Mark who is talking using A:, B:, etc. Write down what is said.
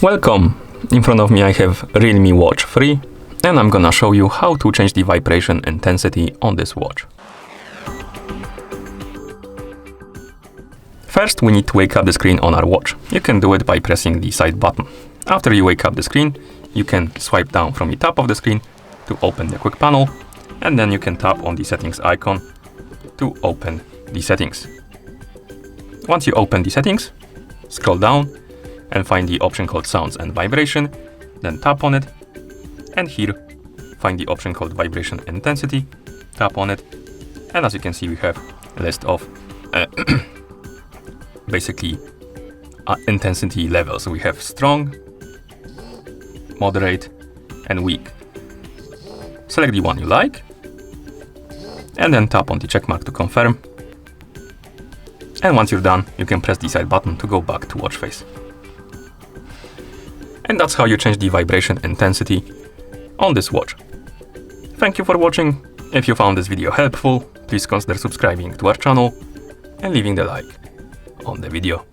A: Welcome! In front of me I have Realme Watch 3 and I'm gonna show you how to change the vibration intensity on this watch. First we need to wake up the screen on our watch. You can do it by pressing the side button. After you wake up the screen, you can swipe down from the top of the screen to open the quick panel, and then you can tap on the settings icon to open the settings. Once you open the settings, scroll down and find the option called Sounds and Vibration, then tap on it, and here find the option called Vibration Intensity, tap on it, and as you can see we have a list of basically intensity levels. We have strong, moderate and weak. Select the one you like and then tap on the check mark to confirm. And once you're done, you can press the side button to go back to watch face. And that's how you change the vibration intensity on this watch. Thank you for watching. If you found this video helpful, please consider subscribing to our channel and leaving the like on the video.